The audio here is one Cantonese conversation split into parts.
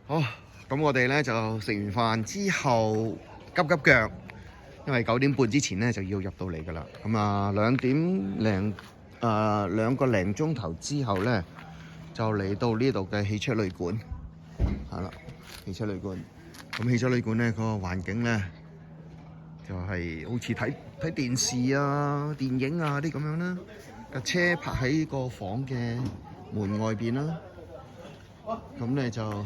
好，咁我哋咧就食完飯之後急急腳，因為9點半之前咧就要入到嚟㗎啦。咁啊2個零鐘頭之後咧就嚟到呢度嘅汽車旅館，係啦，汽車旅館。咁汽車旅館咧個環境咧就係好似睇電視啊、電影啊啲咁樣啦。架車泊喺個房嘅門外邊啦。咁咧就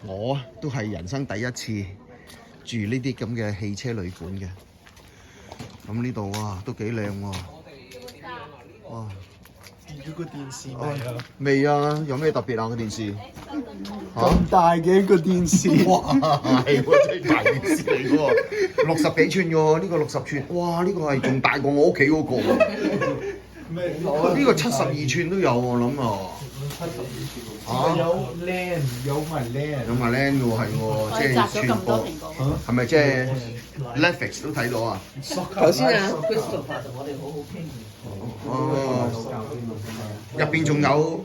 我都係人生第一次住呢啲咁嘅汽車旅館嘅。咁呢度哇都幾靚喎！哇！見咗個電視未啊？未啊？有咩特別啊？個電視咁大嘅一個電視，哇！係喎，真係大電視嚟嘅喎，60幾寸嘅喎，呢個60寸，哇！呢個係仲大過我屋企嗰個喎。呢個72寸都有我諗啊。有靚有埋靚，有埋靚嘅喎，係喎，即係全部係咪即係 Netflix 都睇到啊？頭先啊哦，入邊仲有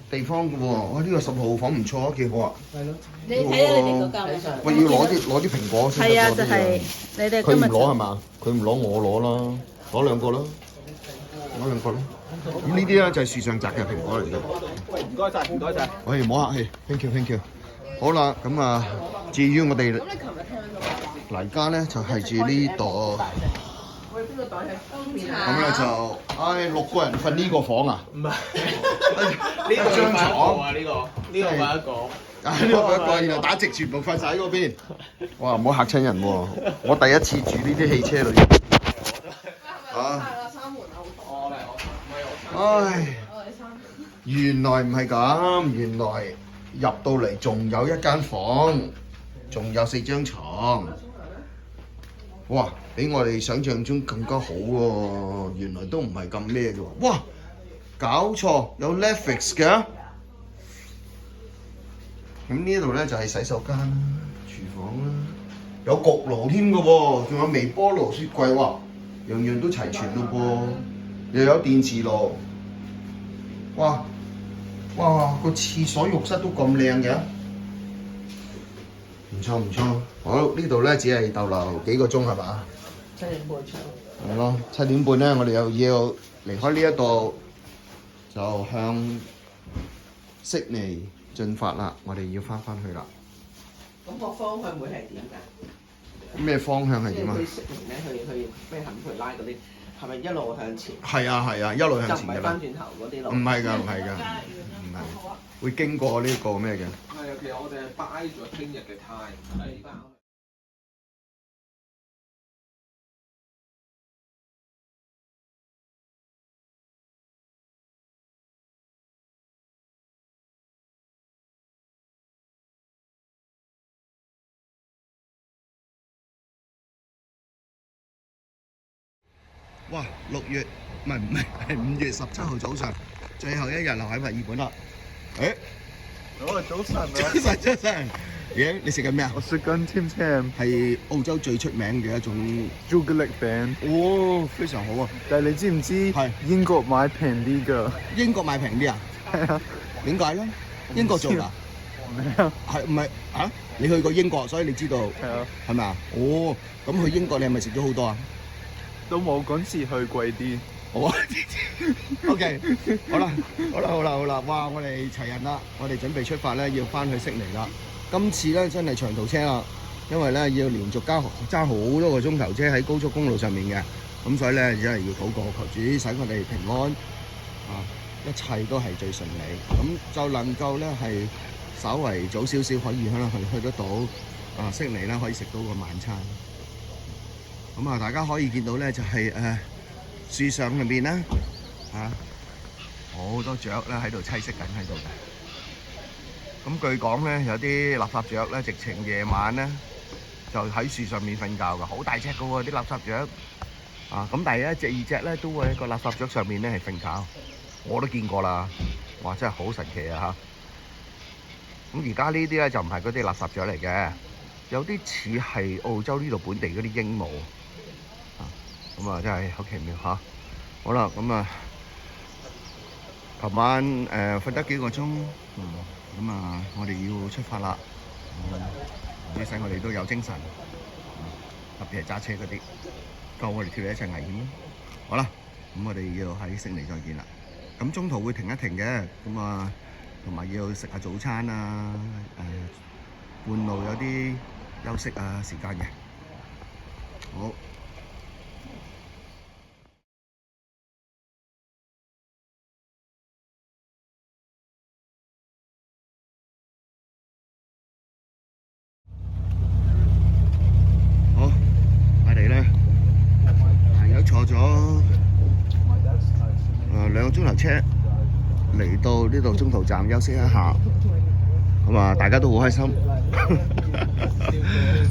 地方嘅喎，哇！呢個10號房唔錯啊，幾好啊！係咯，你睇下你哋個價喂，要攞啲蘋果先得。係啊，就係你哋佢唔今日攞係嘛？佢唔攞我攞啦，攞兩個啦，攞兩個啦。咁呢啲咧就係樹上摘嘅蘋果嚟嘅。喂，唔該晒，唔該晒。喂，唔好客氣，thank you。好啦，咁啊，至於我哋嚟家咧就係住呢度。咁咧就，6個人瞓呢個房啊？唔係，呢個張床啊，呢個咪一個。呢個一個，然後打直全部瞓晒喺嗰邊。哇！唔好嚇親人喎，我第一次住呢啲汽車旅館。啊！唉，原來唔係咁，原來入到嚟仲有一間房，仲有4張床。哇！比我哋想象中更加好喎，原來都唔係咁咩嘅喎。哇！搞錯，有 Netflix 嘅。咁呢度咧就係洗手間啦、廚房啦，有焗爐添嘅喎，仲有微波爐、雪櫃喎，樣樣都齊全咯噃，又有電磁爐。哇！個廁所浴室都咁靚嘅，唔錯。好，呢度咧只係逗留幾個鐘係嘛？7點半出。係咯，7點半咧，我哋又要離開呢一度，就向悉尼進發啦。我哋要翻去啦。咁個方向會係點㗎？咩方向係點啊？去悉尼咧，去咩肯培拉嗰啲，係咪一路向前？係啊，一路向就唔前㗎啦。係翻轉頭嗰啲路。唔係㗎，會經過呢個咩嘅？係啊，其實我哋係 buy 咗聽日嘅 time。係。哇！6月唔係5月17號早上，最後一日留喺墨爾本啦。誒，早晨啊！早晨，咦？你食緊咩啊？我食緊 Tim Tam 係澳洲最出名嘅一種朱古力餅。哦，非常好啊！但係你知唔知係英國買平啲㗎？英國買平啲啊？係啊。點解咧？英國做㗎？咩啊？係唔係啊？你去過英國，所以你知道係啊。係咪啊？哦，咁去英國你係咪食咗好多啊？都冇嗰次去貴啲。好啊，OK，好啦，哇！我哋齊人啦，我哋準備出發咧，要翻去悉尼啦。今次咧真係長途車啦，因為咧要連續揸好多個鐘頭車喺高速公路上面嘅，咁所以咧真係要禱告求主使我哋平安啊，一切都係最順利，咁就能夠咧係稍為早少少可以可能去得到啊悉尼啦，可以食到個晚餐。咁啊，大家可以見到咧就係樹上面咧好多雀咧喺度棲息緊喺度嘅。咁據講咧，有啲垃圾雀咧，直情夜晚咧就喺樹上面瞓覺㗎，好大隻㗎喎啲垃圾雀。咁但係1隻2隻咧都會喺個垃圾雀上面咧係瞓覺，我都見過啦。哇，真係好神奇啊嚇！咁而家呢啲咧就唔係嗰啲垃圾雀嚟嘅，有啲似係澳洲呢度本地嗰啲鸚鵡。咁啊，真係好奇妙嚇！好啦，咁啊，琴晚瞓得幾個鐘，咁啊，我哋要出發啦。呢世我哋都有精神，特別係揸車嗰啲，夠我哋跳一齊危險。好啦，咁我哋要喺悉尼再見啦。咁中途會停一停嘅，咁啊，同埋要食下早餐啊，半路有啲休息啊時間嘅。好。好，我哋咧行咗坐咗2個鐘頭車嚟到呢度中途站休息一下，咁啊大家都好開心，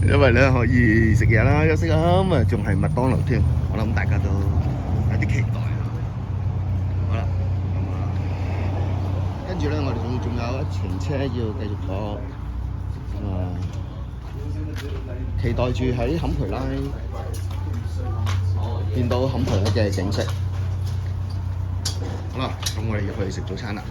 因為咧可以食嘢啦、休息啦，咁啊仲係麥當勞添，我諗大家都有啲期待。好啦，咁啊跟住咧我哋仲有一程車要繼續坐，期待住喺坎培拉見到坎培拉嘅景色。好啦，咁我哋入去食早餐啦。